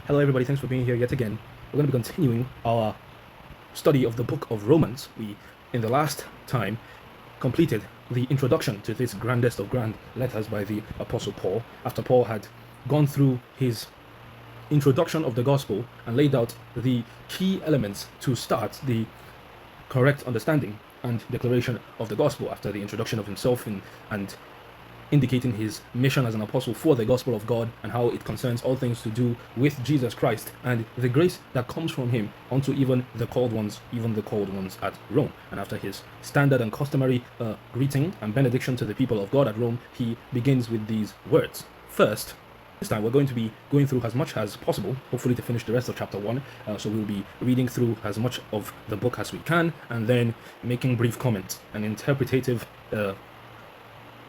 Hello, everybody. Thanks for being here yet again. We're going to be continuing our study of the book of Romans. We, in the last time, completed the introduction to this grandest of grand letters by the Apostle Paul, after Paul had gone through his introduction of the gospel and laid out the key elements to start the correct understanding and declaration of the gospel after the introduction of himself and indicating his mission as an apostle for the gospel of God and how it concerns all things to do with Jesus Christ and the grace that comes from him unto even the called ones at Rome. And after his standard and customary greeting and benediction to the people of God at Rome, he begins with these words. First, this time we're going to be going through as much as possible, hopefully to finish the rest of chapter 1. So we'll be reading through as much of the book as we can and then making brief comments and interpretative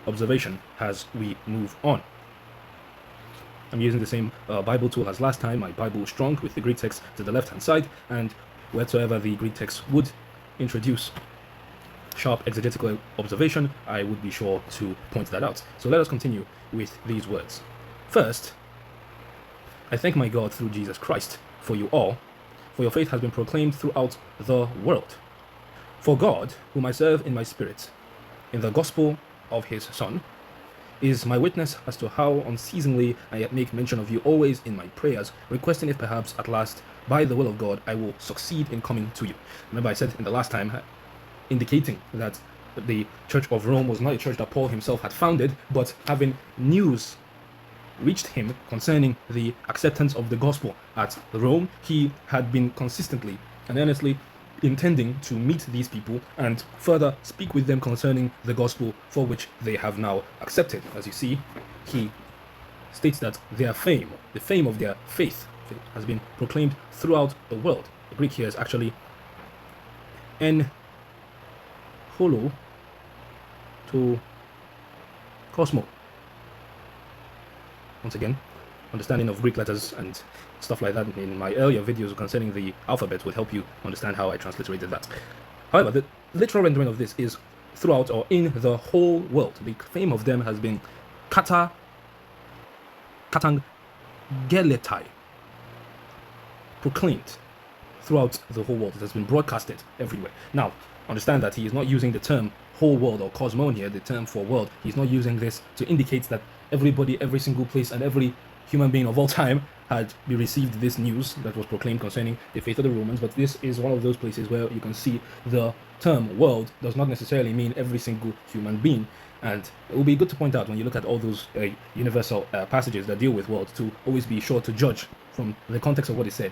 observation as we move on. I'm using the same Bible tool as last time, my Bible Strong, with the Greek text to the left hand side, and wheresoever the Greek text would introduce sharp exegetical observation, I would be sure to point that out. So let us continue with these words. First, I thank my God through Jesus Christ for you all, for your faith has been proclaimed throughout the world. For God, whom I serve in my spirit, in the gospel of his Son, is my witness as to how unceasingly I yet make mention of you always in my prayers, requesting if perhaps at last, by the will of God, I will succeed in coming to you. Remember I said in the last time, indicating that the Church of Rome was not a church that Paul himself had founded, but having news reached him concerning the acceptance of the gospel at Rome, he had been consistently and earnestly intending to meet these people and further speak with them concerning the gospel for which they have now accepted. As you see, he states that their fame, the fame of their faith, has been proclaimed throughout the world. The Greek here is actually en holo to cosmo. Once again, understanding of Greek letters and stuff like that in my earlier videos concerning the alphabet would help you understand how I transliterated that. However, the literal rendering of this is throughout or in the whole world. The fame of them has been katangeletai, proclaimed throughout the whole world. It has been broadcasted everywhere. Now, understand that he is not using the term whole world or cosmon here, the term for world. He's not using this to indicate that everybody, every single place, and every human being of all time had received this news that was proclaimed concerning the faith of the Romans, but this is one of those places where you can see the term world does not necessarily mean every single human being. And it will be good to point out when you look at all those universal passages that deal with world to always be sure to judge from the context of what is said,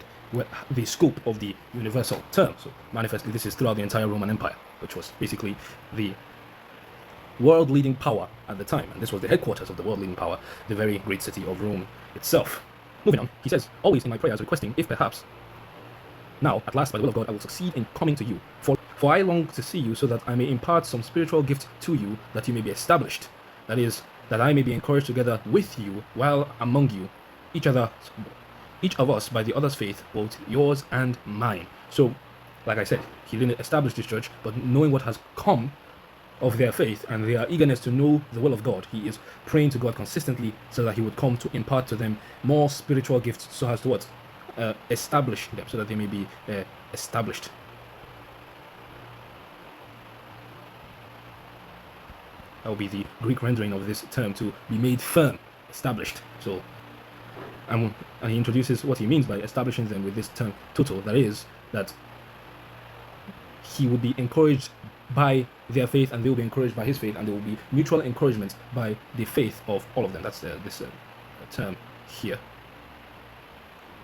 the scope of the universal term. So manifestly this is throughout the entire Roman Empire, which was basically the world leading power at the time, and this was the headquarters of the world leading power, the very great city of Rome itself. Moving on, he says, always in my prayers requesting, if perhaps now at last by the will of God I will succeed in coming to you, for I long to see you so that I may impart some spiritual gift to you, that you may be established, that is, that I may be encouraged together with you while among you, each of us by the other's faith, both yours and mine. So like I said, he didn't establish this church, but knowing what has come of their faith and their eagerness to know the will of God, he is praying to God consistently so that he would come to impart to them more spiritual gifts so as to what? Establish them, so that they may be established. That will be the Greek rendering of this term, to be made firm, established. So, and he introduces what he means by establishing them with this term total, that is, that he would be encouraged by their faith and they will be encouraged by his faith, and there will be mutual encouragement by the faith of all of them. That's this term here.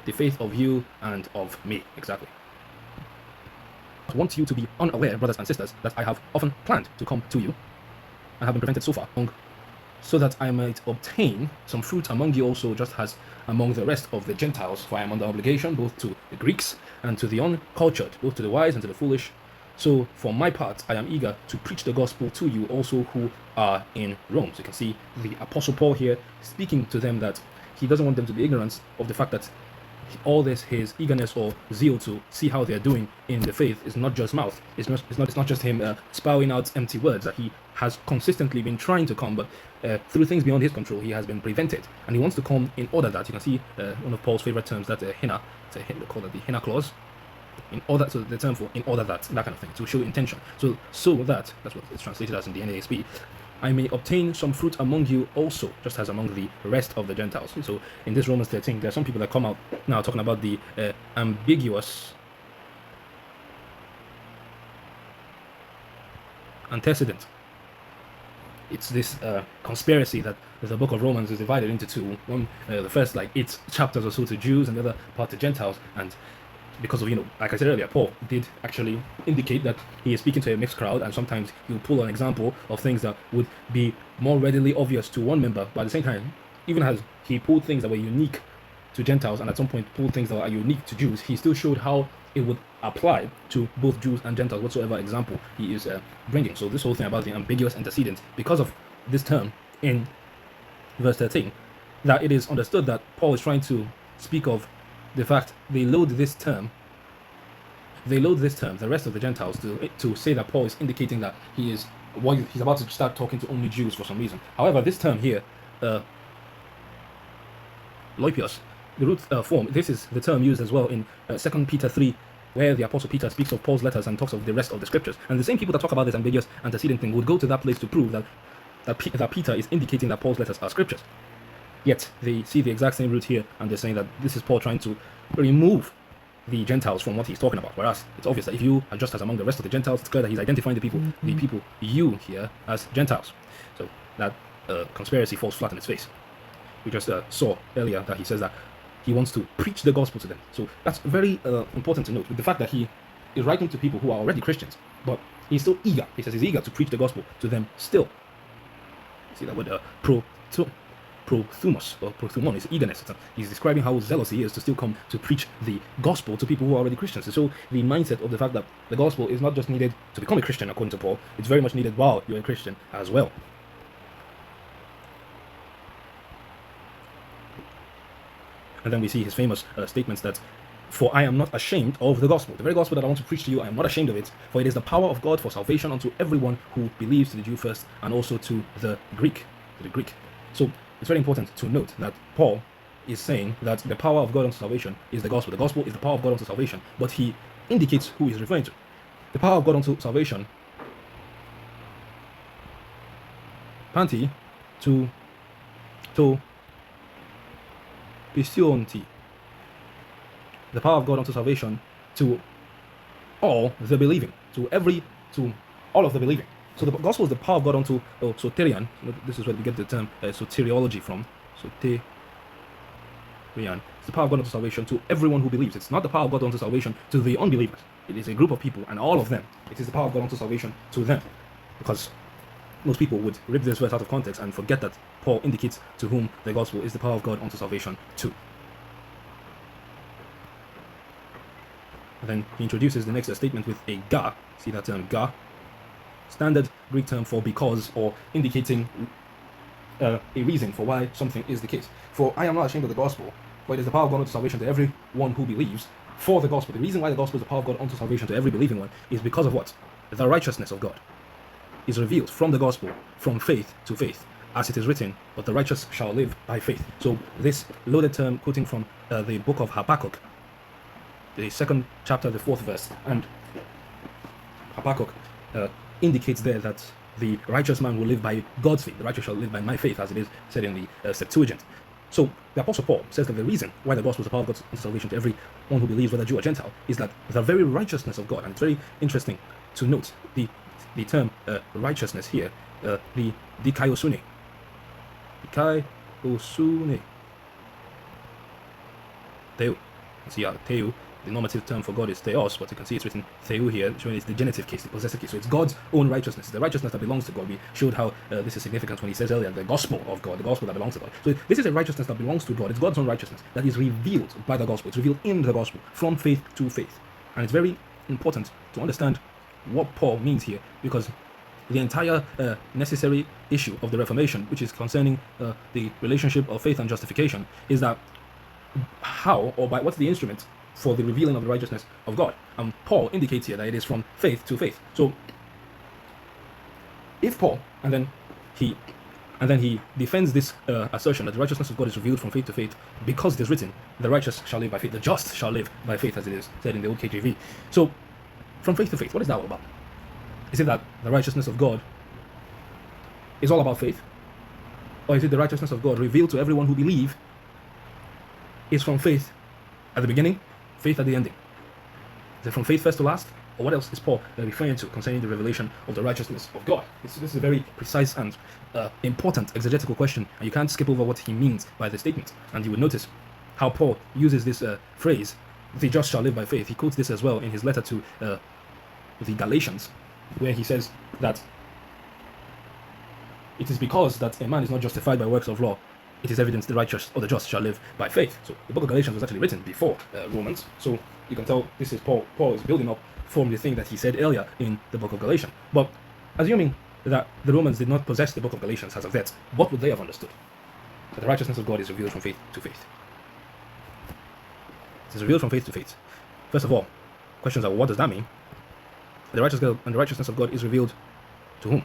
The faith of you and of me, exactly. I want you to be unaware, brothers and sisters, that I have often planned to come to you and have been prevented so far, so that I might obtain some fruit among you also, just as among the rest of the Gentiles, for I am under obligation both to the Greeks and to the uncultured, both to the wise and to the foolish. So for my part, I am eager to preach the gospel to you also who are in Rome. So you can see the Apostle Paul here speaking to them that he doesn't want them to be ignorant of the fact that all this, his eagerness or zeal to see how they're doing in the faith is not just mouth. It's not just him spouting out empty words that he has consistently been trying to come, but through things beyond his control, he has been prevented, and he wants to come in order that you can see one of Paul's favorite terms, that hina. They call it the hina clause. In order, so the term for in order that kind of thing, to show intention. So that that's what it's translated as in the NASB. I may obtain some fruit among you also, just as among the rest of the Gentiles. So in this Romans 13, there are some people that come out now talking about the ambiguous antecedent. It's this conspiracy that the book of Romans is divided into two. One, the first 8 chapters or so to Jews, and the other part to Gentiles. And because of, like I said earlier, Paul did actually indicate that he is speaking to a mixed crowd, and sometimes he'll pull an example of things that would be more readily obvious to one member, but at the same time, even as he pulled things that were unique to Gentiles, and at some point pulled things that are unique to Jews, he still showed how it would apply to both Jews and Gentiles, whatsoever example he is bringing. So this whole thing about the ambiguous antecedent, because of this term in verse 13, that it is understood that Paul is trying to speak of the fact they load this term, the rest of the Gentiles, to say that Paul is indicating that he's about to start talking to only Jews for some reason. However, this term here, loipios, the root form, this is the term used as well in 2 Peter 3, where the Apostle Peter speaks of Paul's letters and talks of the rest of the scriptures. And the same people that talk about this ambiguous antecedent thing would go to that place to prove that Peter is indicating that Paul's letters are scriptures. Yet they see the exact same root here, and they're saying that this is Paul trying to remove the Gentiles from what he's talking about. Whereas it's obvious that if you are just as among the rest of the Gentiles, it's clear that he's identifying the people you here as Gentiles. So that conspiracy falls flat in its face. We just saw earlier that he says that he wants to preach the gospel to them. So that's very important to note, with the fact that he is writing to people who are already Christians, but he's still eager. He says he's eager to preach the gospel to them still. See that word prothumos or prothumon is eagerness. He's describing how zealous he is to still come to preach the gospel to people who are already Christians. So the mindset of the fact that the gospel is not just needed to become a Christian, according to Paul, it's very much needed while you're a Christian as well. And then we see his famous statements that, for I am not ashamed of the gospel. The very gospel that I want to preach to you, I am not ashamed of it, for it is the power of God for salvation unto everyone who believes, to the Jew first, and also to the Greek. So it's very important to note that Paul is saying that the power of God unto salvation is the gospel. The gospel is the power of God unto salvation, but he indicates who he's referring to. The power of God unto salvation, panti to pisionti. The power of God unto salvation to all the believing, to all of the believing. So the gospel is the power of God unto soterian. This is where we get the term soteriology from. Soterian. It's the power of God unto salvation to everyone who believes. It's not the power of God unto salvation to the unbelievers. It is a group of people, and all of them, it is the power of God unto salvation to them. Because most people would rip this verse out of context and forget that Paul indicates to whom the gospel is the power of God unto salvation to. And then he introduces the next statement with a ga. See that term ga? Standard Greek term for because, or indicating a reason for why something is the case. For I am not ashamed of the gospel, for it is the power of God unto salvation to everyone who believes. For the gospel, the reason why the gospel is the power of God unto salvation to every believing one is because of what? The righteousness of God is revealed from the gospel, from faith to faith, as it is written, but the righteous shall live by faith. So this loaded term, quoting from the book of Habakkuk, the 2nd chapter, the 4th verse, and Habakkuk indicates there that the righteous man will live by God's faith. The righteous shall live by my faith, as it is said in the Septuagint. So the Apostle Paul says that the reason why the gospel is the power of God's salvation to everyone who believes, whether Jew or Gentile, is that the very righteousness of God, and it's very interesting to note the term righteousness here, the dikaiosune. Dikaiosune. Theo. See, Theo, the normative term for God is theos, but you can see it's written theo here, showing it's the genitive case, the possessive case. So it's God's own righteousness, the righteousness that belongs to God. We showed how this is significant when he says earlier, the gospel of God, the gospel that belongs to God. So this is a righteousness that belongs to God. It's God's own righteousness that is revealed by the gospel. It's revealed in the gospel, from faith to faith. And it's very important to understand what Paul means here, because the entire necessary issue of the Reformation, which is concerning the relationship of faith and justification, is that how or by what's the instrument for the revealing of the righteousness of God. Paul indicates here that it is from faith to faith. So if Paul and then he defends this assertion that the righteousness of God is revealed from faith to faith because it is written, the righteous shall live by faith, the just shall live by faith, as it is said in the old KJV. So from faith to faith, what is that all about? Is it that the righteousness of God is all about faith? Or is it the righteousness of God revealed to everyone who believe is from faith at the beginning, faith at the ending? Is it from faith first to last? Or what else is Paul referring to concerning the revelation of the righteousness of God? This is a very precise and important exegetical question, and you can't skip over what he means by the statement. And you would notice how Paul uses this phrase, the just shall live by faith. He quotes this as well in his letter to the Galatians, where he says that it is because that a man is not justified by works of law, it is evidence the righteous or the just shall live by faith. So the book of Galatians was actually written before Romans. So you can tell this is Paul is building up from the thing that he said earlier in the book of Galatians. But assuming that the Romans did not possess the book of Galatians as of yet, what would they have understood? That the righteousness of God is revealed from faith to faith. It is revealed from faith to faith. First of all, questions are, what does that mean? The righteousness of God is revealed to whom?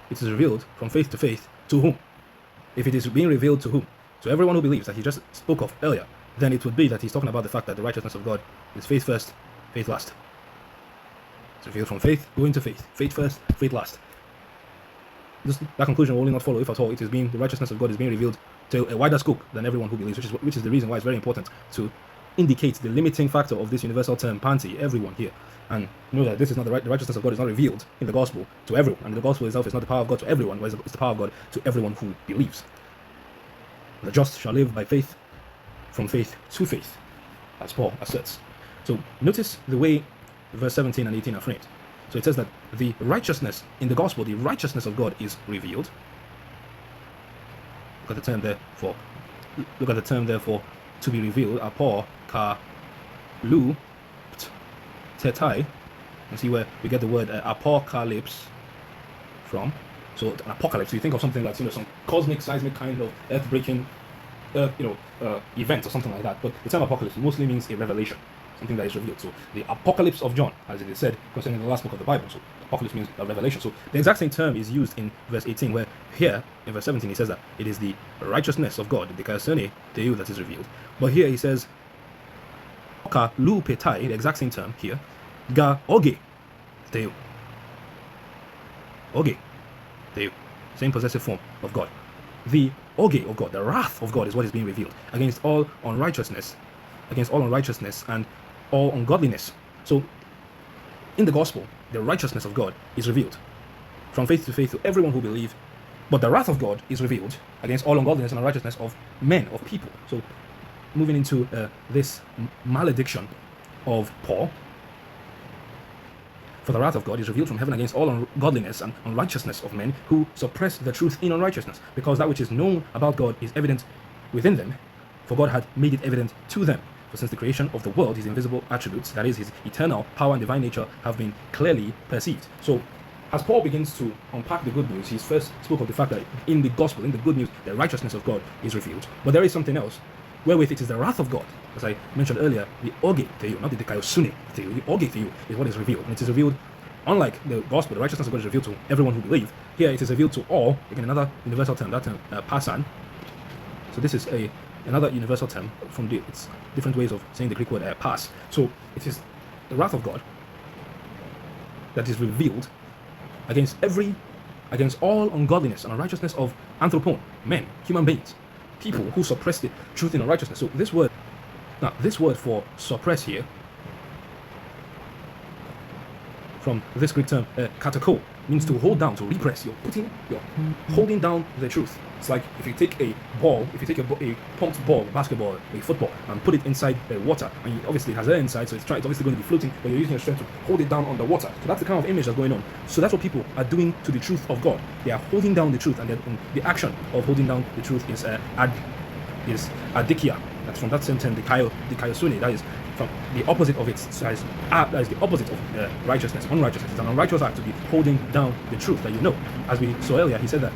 It is revealed from faith to faith to whom? If it is being revealed to whom? To everyone who believes that he just spoke of earlier, then it would be that he's talking about the fact that the righteousness of God is faith first, faith last. It's revealed from faith going to faith. Faith first, faith last. That conclusion will only not follow if at all the righteousness of God is being revealed to a wider scope than everyone who believes, which is the reason why it's very important to indicate the limiting factor of this universal term, panti, everyone here. And know that this is not the righteousness of God is not revealed in the gospel to everyone. And the gospel itself is not the power of God to everyone, but it's the power of God to everyone who believes. The just shall live by faith, from faith to faith, as Paul asserts. So notice the way verse 17 and 18 are framed. So it says that the righteousness in the gospel, the righteousness of God is revealed. Look at the term there for to be revealed. Apo ka lu tetai. You see where we get the word apocalypse from. So an apocalypse, you think of something like some cosmic, seismic kind of earth-breaking, event or something like that. But the term apocalypse mostly means a revelation, something that is revealed. So the apocalypse of John, as it is said concerning the last book of the Bible. So apocalypse means a revelation. So the exact same term is used in verse 18, where here in verse 17 he says that it is the righteousness of God, the kaisone deu, that is revealed. But here he says ka lu petai, the exact same term here, ga oge deu. Oge deu, same possessive form of God. The oge of God, the wrath of God, is what is being revealed against all unrighteousness and all ungodliness. So in the gospel, the righteousness of God is revealed from faith to faith to everyone who believes, but the wrath of God is revealed against all ungodliness and unrighteousness of men, of people. So moving into this malediction of Paul, for the wrath of God is revealed from heaven against all ungodliness and unrighteousness of men who suppress the truth in unrighteousness, because that which is known about God is evident within them, for God had made it evident to them. For since the creation of the world, his invisible attributes, that is, his eternal power and divine nature, have been clearly perceived. So as Paul begins to unpack the good news, he first spoke of the fact that in the gospel, in the good news, the righteousness of God is revealed. But there is something else, wherewith it is the wrath of God. As I mentioned earlier, the oge theou, not the dikaiosune theou, the oge theou is what is revealed. And it is revealed, unlike the gospel, the righteousness of God is revealed to everyone who believes. Here it is revealed to all, again another universal term, that term, pasan. So this is another universal term from it's different ways of saying the Greek word pas. So it is the wrath of God that is revealed against all ungodliness and unrighteousness of anthropon, men, human beings, people who suppress the truth in unrighteousness. So this word for suppress here, from this Greek term katako, means to hold down, to repress. You're holding down the truth. It's like if you take a ball, a pumped ball, a basketball, a football, and put it inside the water, and obviously it has air inside, so it's obviously going to be floating, but you're using your strength to hold it down on the water. So that's the kind of image that's going on. So that's what people are doing to the truth of God. They are holding down the truth, and the action of holding down the truth is adikia. That's from that same term, the kaiosune, that is from the opposite of its size. That is the opposite of righteousness, unrighteousness. It's an unrighteous act to be holding down the truth that you know. As we saw earlier, he said that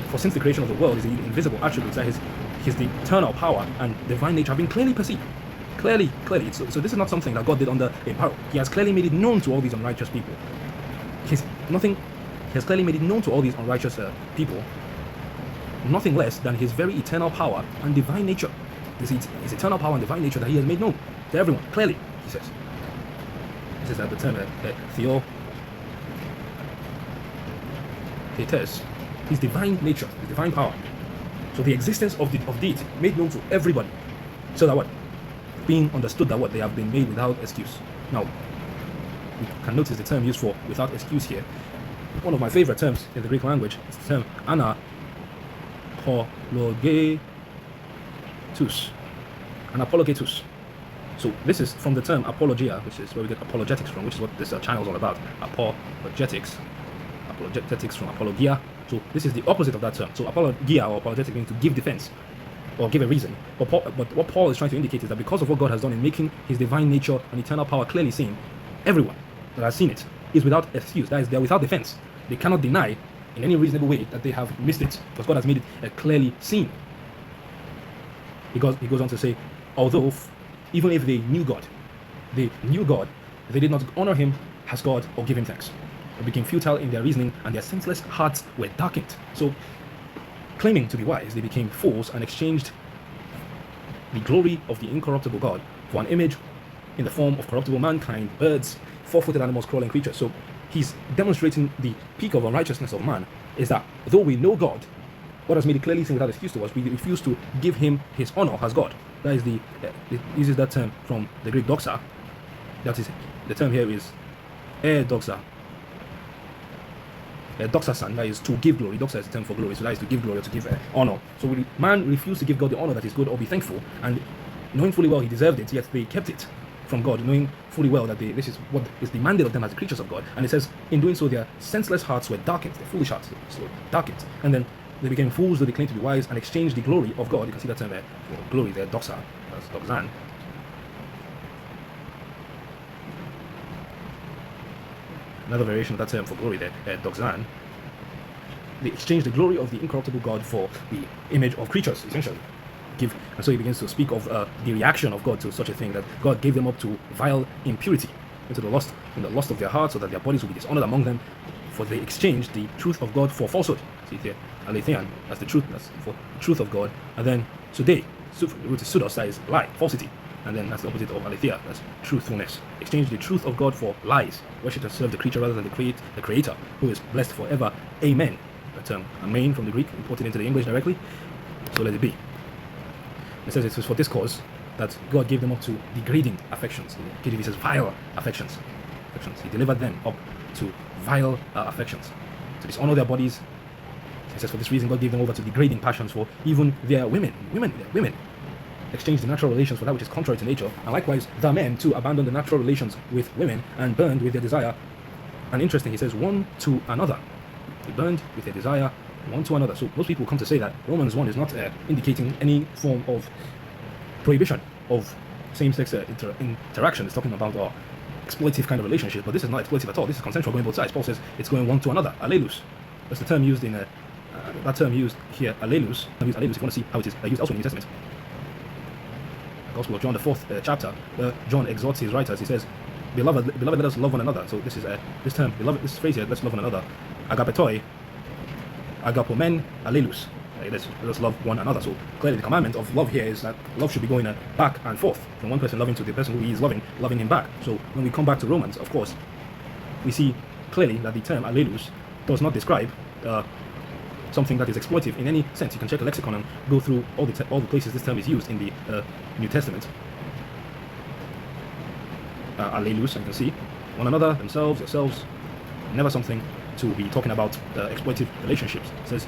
for since the creation of the world is the invisible attributes, that is his eternal power and divine nature have been clearly perceived. Clearly. So this is not something that God did under a parable. He has clearly made it known to all these unrighteous people. He has clearly made it known to all these unrighteous people, nothing less than his very eternal power and divine nature. This is his eternal power and divine nature that he has made known to everyone. Clearly, he says. This is the term theos, his divine nature, his divine power. So the existence of deity made known to everybody, so that what? Being understood that what? They have been made without excuse. Now, we can notice the term used for without excuse here. One of my favorite terms in the Greek language is the term anapologetus. Anapologetus. So this is from the term apologia, which is where we get apologetics from, which is what this channel is all about. Apologetics from apologia. So this is the opposite of that term. So apologia or apologetics means to give defense or give a reason. But what Paul is trying to indicate is that because of what God has done in making his divine nature and eternal power clearly seen, everyone that has seen it is without excuse. That is, they are without defense. They cannot deny in any reasonable way that they have missed it, because God has made it clearly seen. He goes on to say, although even if they knew God, they did not honor him as God or give him thanks. They became futile in their reasoning, and their senseless hearts were darkened. So, claiming to be wise, they became fools and exchanged the glory of the incorruptible God for an image in the form of corruptible mankind, birds, four-footed animals, crawling creatures. So he's demonstrating the peak of unrighteousness of man is that though we know God has made it clearly seen without excuse to us, we refuse to give him his honor as God. That is it uses that term from the Greek doxa. That is, the term here is doxa. Doxasan, that is to give glory. Doxa is the term for glory, so that is to give glory or to give honor. So man refused to give God the honor that is good or be thankful, and knowing fully well he deserved it, yet they kept it from God, knowing fully well that this is what is demanded of them as the creatures of God. And it says, in doing so, their senseless hearts were darkened, their foolish hearts were darkened, and then they became fools, though they claimed to be wise, and exchanged the glory of God. You can see that term there, glory there, doxa, that's doxan. Another variation of that term for glory there, doxan. They exchanged the glory of the incorruptible God for the image of creatures, essentially. And so he begins to speak of the reaction of God to such a thing, that God gave them up to vile impurity, into the lust of their hearts, so that their bodies will be dishonored among them, for they exchanged the truth of God for falsehood. See here, alethean, that's the truth, that's for the truth of God. And then the root is pseudos, that is lie, falsity. And then that's the opposite of aletheia, that's truthfulness. Exchange the truth of God for lies. Worship and serve the creature rather than the creator, who is blessed forever. Amen. The term amen from the Greek, imported into the English directly. So let it be. It says it was for this cause that God gave them up to degrading affections. KJV says vile affections. He delivered them up to vile affections, to dishonor their bodies. It says for this reason God gave them over to degrading passions for even their women. Exchanged the natural relations for that which is contrary to nature, and likewise the men too abandoned the natural relations with women and burned with their desire. And interesting, he says one to another. They burned with their desire one to another. So most people come to say that Romans 1 is not indicating any form of prohibition of same-sex interaction. It's talking about exploitative kind of relationship, but this is not exploitative at all. This is consensual, going both sides. Paul says it's going one to another. Allelus. That's the term used in that term used here. Allelus. If you want to see how it is used elsewhere in the New Testament. Gospel of John, the 4th chapter, John exhorts his writers. He says, Beloved, let us love one another. So this is this term, beloved, this phrase here, let's love one another. Agapetoi, agapomen, allelus. Let us love one another. So clearly the commandment of love here is that love should be going back and forth, from one person loving to the person who he is loving him back. So when we come back to Romans, of course, we see clearly that the term allelus does not describe something that is exploitive in any sense. You can check a lexicon and go through all the places this term is used in the New Testament. Allelus, you can see one another, themselves, yourselves, never something to be talking about exploitive relationships. It says,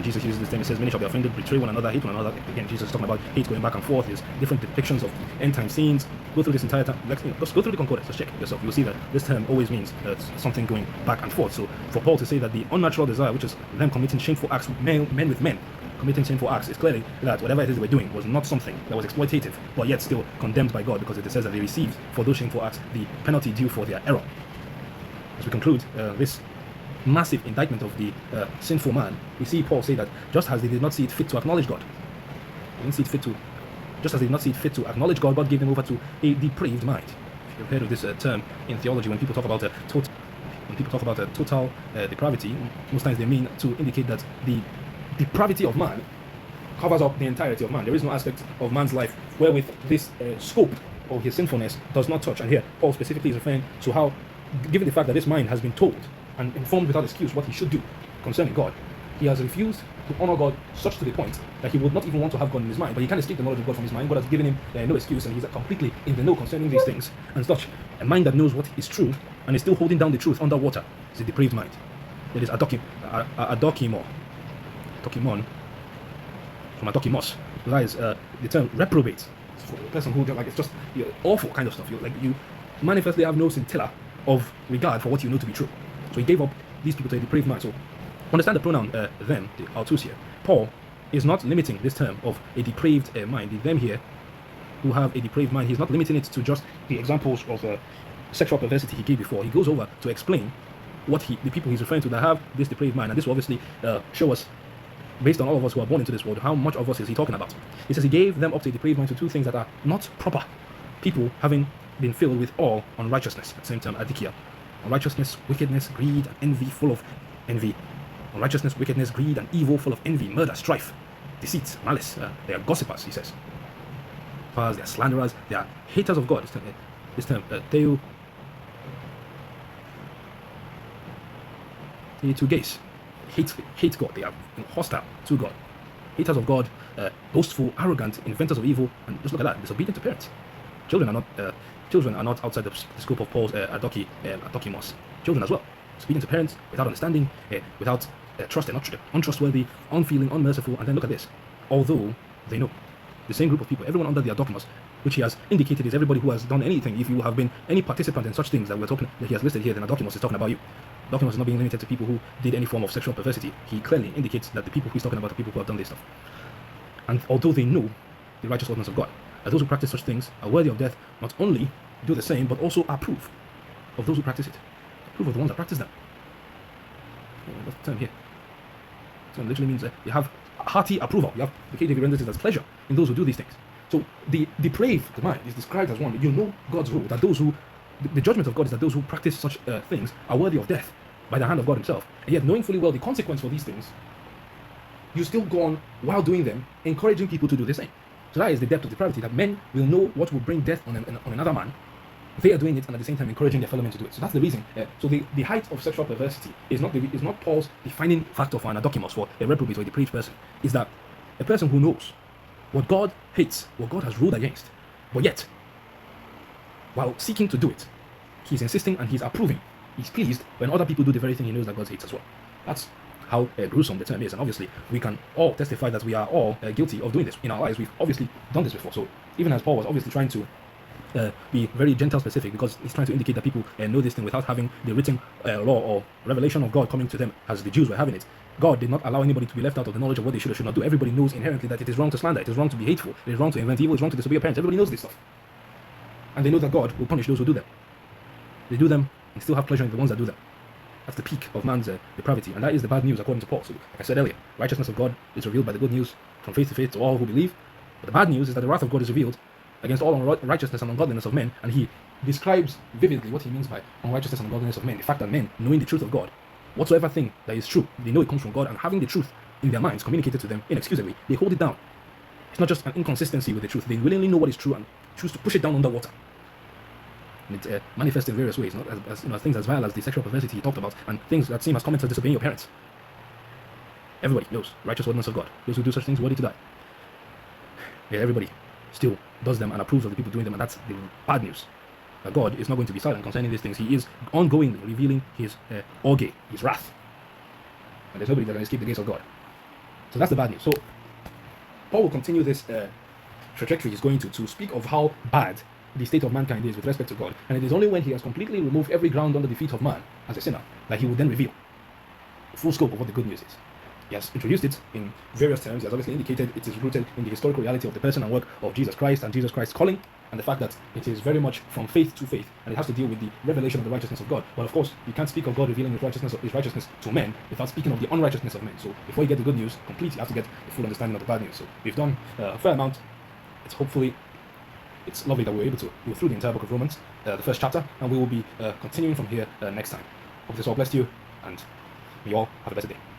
Jesus uses this term, it says, many shall be offended, betray one another, hate one another. Again, Jesus is talking about hate going back and forth. There's different depictions of end time scenes. Go through this entire time, just go through the concordance, just check yourself. You'll see that this term always means something going back and forth. So for Paul to say that the unnatural desire, which is them committing shameful acts, men with men, committing sinful acts, is clearly that whatever it is they were doing was not something that was exploitative, but yet still condemned by God, because it says that they received for those shameful acts the penalty due for their error. As we conclude this massive indictment of the sinful man, we see Paul say that just as they did not see it fit to acknowledge God, He didn't see it fit to, just as he did not see it fit to acknowledge God, God gave them over to a depraved mind. You've heard of this term in theology when people talk about total depravity. Most times they mean to indicate that the depravity of man covers up the entirety of man. There is no aspect of man's life wherewith this scope of his sinfulness does not touch. And here, Paul specifically is referring to how, given the fact that this mind has been told and informed without excuse what he should do concerning God, he has refused to honor God such to the point that he would not even want to have God in his mind, but he can't escape the knowledge of God from his mind. God has given him no excuse, and he's completely in the know concerning these things and such. A mind that knows what is true and is still holding down the truth underwater is a depraved mind. It is adokimon from adokimos. That is the term reprobate. It's for a person who it's just awful kind of stuff. You manifestly have no scintilla of regard for what you know to be true. So he gave up these people to a depraved mind. So understand the pronoun them, the autos here. Paul is not limiting this term of a depraved mind. The them here who have a depraved mind, he's not limiting it to just the examples of sexual perversity he gave before. He goes over to explain what the people he's referring to that have this depraved mind. And this will obviously show us, based on all of us who are born into this world, how much of us is he talking about. He says he gave them up to a depraved mind to two things that are not proper. People having been filled with all unrighteousness, at the same time, adikia. Unrighteousness, wickedness, greed, and envy, full of envy. Unrighteousness, wickedness, greed, and evil, full of envy, murder, strife, deceit, malice. They are gossipers, he says. They are slanderers, they are haters of God. This term, they to gaze, hate God. They are hostile to God, haters of God, boastful, arrogant, inventors of evil, and just look at that, disobedient to parents. Children are not outside the scope of Paul's adokimos. Children as well, disobedient to parents, without understanding, without trust, and untrustworthy, unfeeling, unmerciful. And then look at this. Although they know, the same group of people, everyone under the adokimos, which he has indicated is everybody who has done anything. If you have been any participant in such things that he has listed here, then adokimos is talking about you. Adokimos is not being limited to people who did any form of sexual perversity. He clearly indicates that the people he's talking about are people who have done this stuff. And although they know the righteous ordinance of God, those who practice such things are worthy of death, not only do the same, but also approve of those who practice it. Approve of the ones that practice them. That's the term here. The term literally means you have hearty approval. You have, the KJV renders it as pleasure in those who do these things. So the depraved mind is described as one. You know God's rule, that those who, the judgment of God is that those who practice such things are worthy of death by the hand of God himself. And yet, knowing fully well the consequence for these things, you still go on while doing them, encouraging people to do the same. So that is the depth of depravity, that men will know what will bring death on another man. They are doing it and at the same time encouraging their fellow men to do it. So that's the reason. So the height of sexual perversity is not Paul's defining factor for an adokimos, for a reprobate or a depraved person. Is that a person who knows what God hates, what God has ruled against, but yet, while seeking to do it, he's insisting and he's approving. He's pleased when other people do the very thing he knows that God hates as well. That's how gruesome the term is. And obviously, we can all testify that we are all guilty of doing this in our lives. We've obviously done this before. So even as Paul was obviously trying to be very Gentile specific, because he's trying to indicate that people know this thing without having the written law or revelation of God coming to them as the Jews were having it. God did not allow anybody to be left out of the knowledge of what they should or should not do. Everybody knows inherently that it is wrong to slander, it is wrong to be hateful, it is wrong to invent evil, it is wrong to disobey your parents. Everybody knows this stuff. And they know that God will punish those who do them. They do them and still have pleasure in the ones that do them. That's the peak of man's depravity. And that is the bad news according to Paul. So, like I said earlier, righteousness of God is revealed by the good news from faith to faith to all who believe. But the bad news is that the wrath of God is revealed against all unrighteousness and ungodliness of men. And he describes vividly what he means by unrighteousness and ungodliness of men. The fact that men, knowing the truth of God, whatsoever thing that is true, they know it comes from God, and having the truth in their minds communicated to them inexcusably, they hold it down. It's not just an inconsistency with the truth. They willingly know what is true and choose to push it down underwater. And it manifests in various ways, not as things as vile as the sexual perversity he talked about, and things that seem as common as disobeying your parents. Everybody knows righteous ordinance of God. Those who do such things worthy to die. Yeah, everybody still does them and approves of the people doing them, and that's the bad news. That God is not going to be silent concerning these things. He is ongoingly revealing his orge, his wrath. And there's nobody that can escape the gaze of God. So that's the bad news. So Paul will continue this trajectory he's going to speak of how bad the state of mankind is with respect to God. And it is only when he has completely removed every ground under the feet of man as a sinner that he will then reveal the full scope of what the good news is. He has introduced it in various terms. He has obviously indicated it is rooted in the historical reality of the person and work of Jesus Christ and Jesus Christ's calling, and the fact that it is very much from faith to faith, and it has to deal with the revelation of the righteousness of God. But of course, you can't speak of God revealing his righteousness to men without speaking of the unrighteousness of men. So before you get the good news completely, you have to get the full understanding of the bad news. So we've done a fair amount. It's lovely that we were able to go through the entire book of Romans, the first chapter, and we will be continuing from here next time. Hope this all blessed you, and may you all have a blessed day.